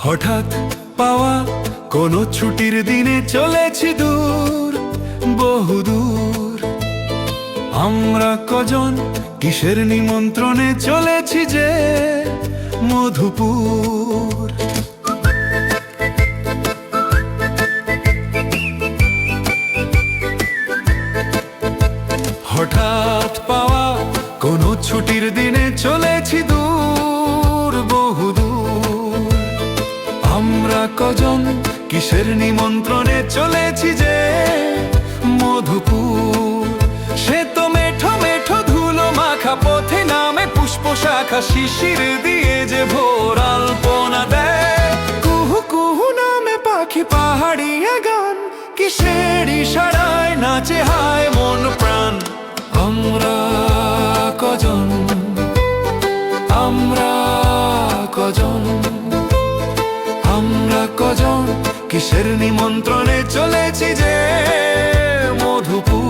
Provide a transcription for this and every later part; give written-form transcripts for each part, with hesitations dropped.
হঠাৎ পাওয়া কোনো ছুটির দিনে চলেছি দূর, বহুদূর। আমরা কজন কিসের নিমন্ত্রণে চলেছি যে মধুপুর। হঠাৎ পাওয়া কোনো ছুটির দিনে চলেছি দূর, বহুদূর। আমরা কজন কিসের নিমন্ত্রণে চলেছি যে মধুপুর। সে তো মেঠো মেঠো ধুলো মাখা পথে নামে পুষ্প শাখা শিশির দিয়ে যে ভোর আলপনা দেয়। কুহু কুহু নামে পাখি পাহাড়িয়া গান, কিসের ইশারায় নাচে হায় মন প্রাণ। আমরা কজন, আমরা কজন, আমরা কজন কিসের নিমন্ত্রণে চলেছি যে মধুপুর।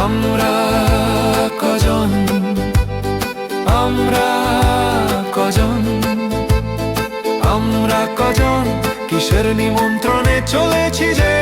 আমরা কজন, আমরা কজন, আমরা কজন কিসের নিমন্ত্রণে চলেছি যে